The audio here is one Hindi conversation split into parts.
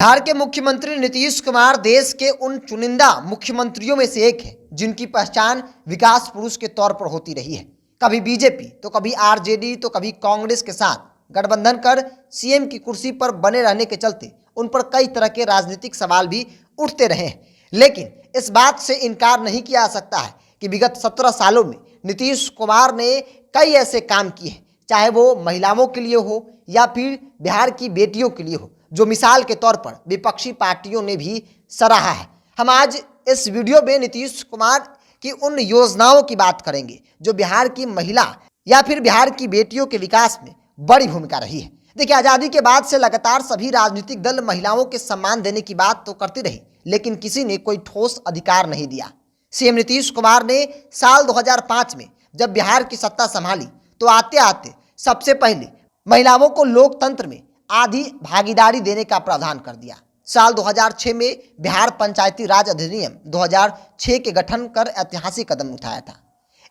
बिहार के मुख्यमंत्री नीतीश कुमार देश के उन चुनिंदा मुख्यमंत्रियों में से एक है जिनकी पहचान विकास पुरुष के तौर पर होती रही है। कभी बीजेपी तो कभी आरजेडी तो कभी कांग्रेस के साथ गठबंधन कर सीएम की कुर्सी पर बने रहने के चलते उन पर कई तरह के राजनीतिक सवाल भी उठते रहे हैं। लेकिन इस बात से इनकार नहीं किया जा सकता है कि विगत 17 सालों में नीतीश कुमार ने कई ऐसे काम किए हैं, चाहे वो महिलाओं के लिए हो या फिर बिहार की बेटियों के लिए हो, जो मिसाल के तौर पर विपक्षी पार्टियों ने भी सराहा है। हम आज इस वीडियो में नीतीश कुमार की उन योजनाओं की बात करेंगे जो बिहार की महिला या फिर बिहार की बेटियों के विकास में बड़ी भूमिका रही है। देखिए, आज़ादी के बाद से लगातार सभी राजनीतिक दल महिलाओं के सम्मान देने की बात तो करती रही, लेकिन किसी ने कोई ठोस अधिकार नहीं दिया। सीएम नीतीश कुमार ने साल 2005 में जब बिहार की सत्ता संभाली तो आते आते सबसे पहले महिलाओं को लोकतंत्र में आधी भागीदारी देने का प्रावधान कर दिया। साल 2006 में बिहार पंचायती राज अधिनियम 2006 के गठन कर ऐतिहासिक कदम उठाया था।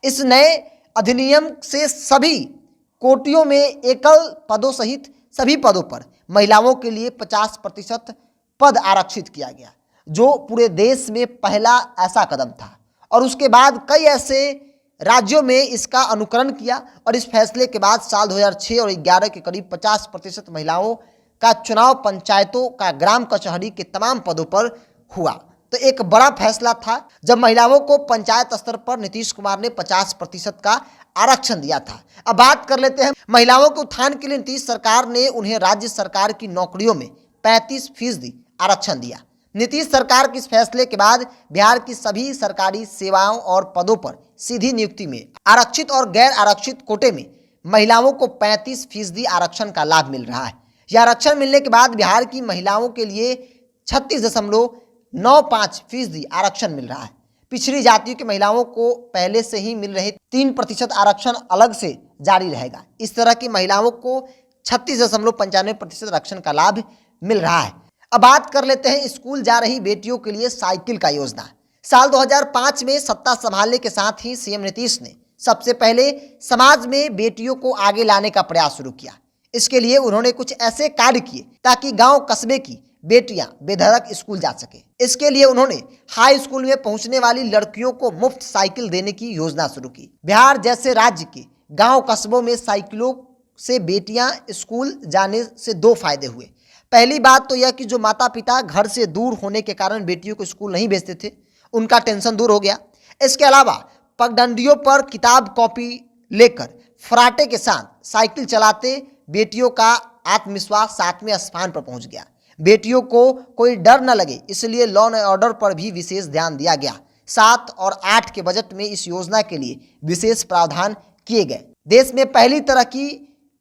इस नए अधिनियम से सभी कोटियों में एकल पदों सहित सभी पदों पर महिलाओं के लिए 50% पद आरक्षित किया गया, जो पूरे देश में पहला ऐसा कदम था। और उसके बाद कई ऐसे राज्यों में इसका अनुकरण किया और इस फैसले के बाद साल 2006 और 2011 के करीब 50% महिलाओं का चुनाव पंचायतों का ग्राम कचहरी के तमाम पदों पर हुआ। तो एक बड़ा फैसला था जब महिलाओं को पंचायत स्तर पर नीतीश कुमार ने 50% का आरक्षण दिया था। अब बात कर लेते हैं महिलाओं के उत्थान के लिए नीतीश सरकार ने उन्हें राज्य सरकार की नौकरियों में 35% आरक्षण दिया। नीतीश सरकार के इस फैसले के बाद बिहार की सभी सरकारी सेवाओं और पदों पर सीधी नियुक्ति में आरक्षित और गैर आरक्षित कोटे में महिलाओं को 35% आरक्षण का लाभ मिल रहा है। यह आरक्षण मिलने के बाद बिहार की महिलाओं के लिए 36.95% आरक्षण मिल रहा है। पिछड़ी जातियों की महिलाओं को पहले से ही मिल रहे 3% आरक्षण अलग से जारी रहेगा। इस तरह की महिलाओं को 36.95% आरक्षण का लाभ मिल रहा है। अब बात कर लेते हैं स्कूल जा रही बेटियों के लिए साइकिल का योजना। साल 2005 में सत्ता संभालने के साथ ही सीएम नीतीश ने सबसे पहले समाज में बेटियों को आगे लाने का प्रयास शुरू किया। इसके लिए उन्होंने कुछ ऐसे कार्य किए ताकि गांव कस्बे की बेटियां बेधड़क स्कूल जा सके। इसके लिए उन्होंने हाई स्कूल में पहुंचने वाली लड़कियों को मुफ्त साइकिल देने की योजना शुरू की। बिहार जैसे राज्य के गांव कस्बों में साइकिलों से बेटियां स्कूल जाने से 2 फायदे हुए। पहली बात तो यह कि जो माता पिता घर से दूर होने के कारण बेटियों को स्कूल नहीं भेजते थे, उनका टेंशन दूर हो गया। इसके अलावा पगडंडियों पर किताब कॉपी लेकर फराटे के साथ साइकिल चलाते बेटियों का आत्मविश्वास 7वें स्थान पर पहुंच गया। बेटियों को कोई डर न लगे, इसलिए लॉ एंड ऑर्डर पर भी विशेष ध्यान दिया गया। 7 और 8 के बजट में इस योजना के लिए विशेष प्रावधान किए गए। देश में पहली तरह की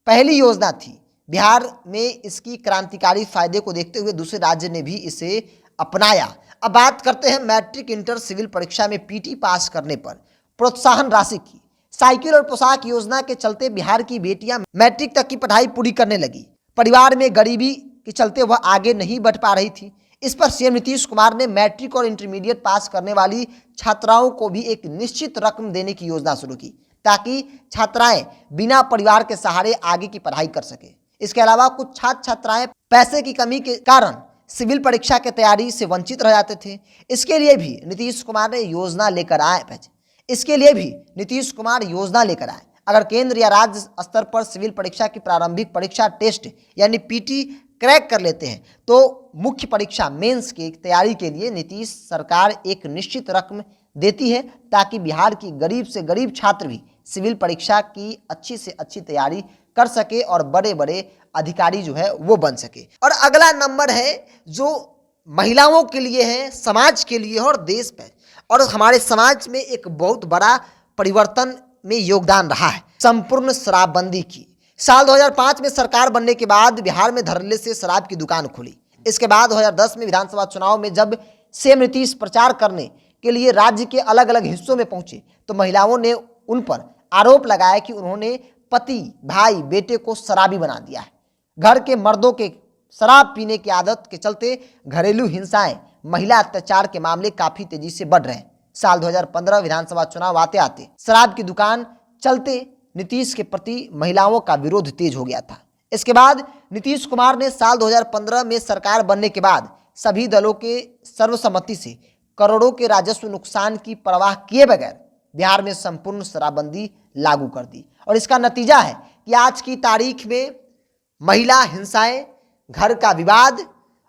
पहली योजना थी। बिहार में इसकी क्रांतिकारी फायदे को देखते हुए दूसरे राज्य ने भी इसे अपनाया। अब बात करते हैं मैट्रिक इंटर सिविल परीक्षा में पीटी पास करने पर प्रोत्साहन राशि की। साइकिल और पोशाक योजना के चलते बिहार की बेटियां मैट्रिक तक की पढ़ाई पूरी करने लगी। परिवार में गरीबी के चलते वह आगे नहीं बढ़ पा रही थी। इस पर सीएम नीतीश कुमार ने मैट्रिक और इंटरमीडिएट पास करने वाली छात्राओं को भी एक निश्चित रकम देने की योजना शुरू की, ताकि छात्राएं बिना परिवार के सहारे आगे की पढ़ाई कर सके। इसके अलावा कुछ छात्र छात्राएं पैसे की कमी के कारण सिविल परीक्षा की तैयारी से वंचित रह जाते थे। इसके लिए भी नीतीश कुमार ने योजना लेकर आए। अगर केंद्र या राज्य स्तर पर सिविल परीक्षा की प्रारंभिक परीक्षा टेस्ट यानी पीटी क्रैक कर लेते हैं तो मुख्य परीक्षा मेंस की तैयारी के लिए नीतीश सरकार एक निश्चित रकम देती है, ताकि बिहार की गरीब से गरीब छात्र भी सिविल परीक्षा की अच्छी से अच्छी तैयारी कर सके और बड़े बड़े अधिकारी जो है वो बन सके। और अगला नंबर है जो महिलाओं के लिए है, समाज के लिए और देश पे और हमारे समाज में एक बहुत बड़ा परिवर्तन में योगदान रहा है, संपूर्ण शराबबंदी की। साल 2005 में सरकार बनने के बाद बिहार में धड़ल्ले से शराब की दुकान खुली। इसके बाद 2010 में विधानसभा चुनाव में जब सीएम नीतीश प्रचार करने के लिए राज्य के अलग अलग हिस्सों में पहुंचे तो महिलाओं ने उन पर आरोप लगाया कि उन्होंने पति, भाई, बेटे को शराबी बना दिया है। घर के मर्दों के शराब पीने की आदत के चलते घरेलू हिंसाएं, महिला अत्याचार के मामले काफी तेजी से बढ़ रहे हैं। साल 2015 विधानसभा चुनाव आते आते शराब की दुकान चलते नीतीश के प्रति महिलाओं का विरोध तेज हो गया था। इसके बाद नीतीश कुमार ने साल 2015 में सरकार बनने के बाद सभी दलों के सर्वसम्मति से करोड़ों के राजस्व नुकसान की परवाह किए बगैर बिहार में संपूर्ण शराबबंदी लागू कर दी। और इसका नतीजा है कि आज की तारीख में महिला हिंसाएं, घर का विवाद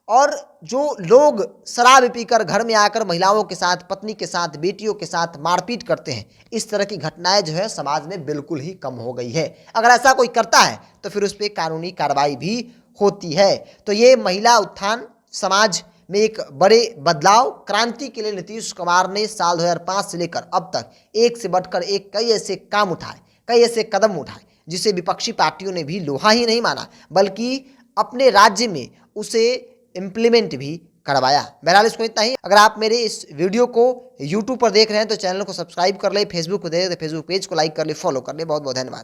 और जो लोग शराब पीकर घर में आकर महिलाओं के साथ, पत्नी के साथ, बेटियों के साथ मारपीट करते हैं, इस तरह की घटनाएं जो है समाज में बिल्कुल ही कम हो गई है। अगर ऐसा कोई करता है तो फिर उस पर कानूनी कार्रवाई भी होती है। तो ये महिला उत्थान, समाज में एक बड़े बदलाव, क्रांति के लिए नीतीश कुमार ने साल 2005 से लेकर अब तक एक से बढ़कर एक कई ऐसे काम उठाए, कई ऐसे कदम उठाए जिसे विपक्षी पार्टियों ने भी लोहा ही नहीं माना बल्कि अपने राज्य में उसे इम्प्लीमेंट भी करवाया। बहरहाल इसको इतना ही। अगर आप मेरे इस वीडियो को यूट्यूब पर देख रहे हैं तो चैनल को सब्सक्राइब कर ले, फेसबुक को देख रहे हैं तो फेसबुक पेज को लाइक कर ले, फॉलो कर ले। बहुत बहुत धन्यवाद।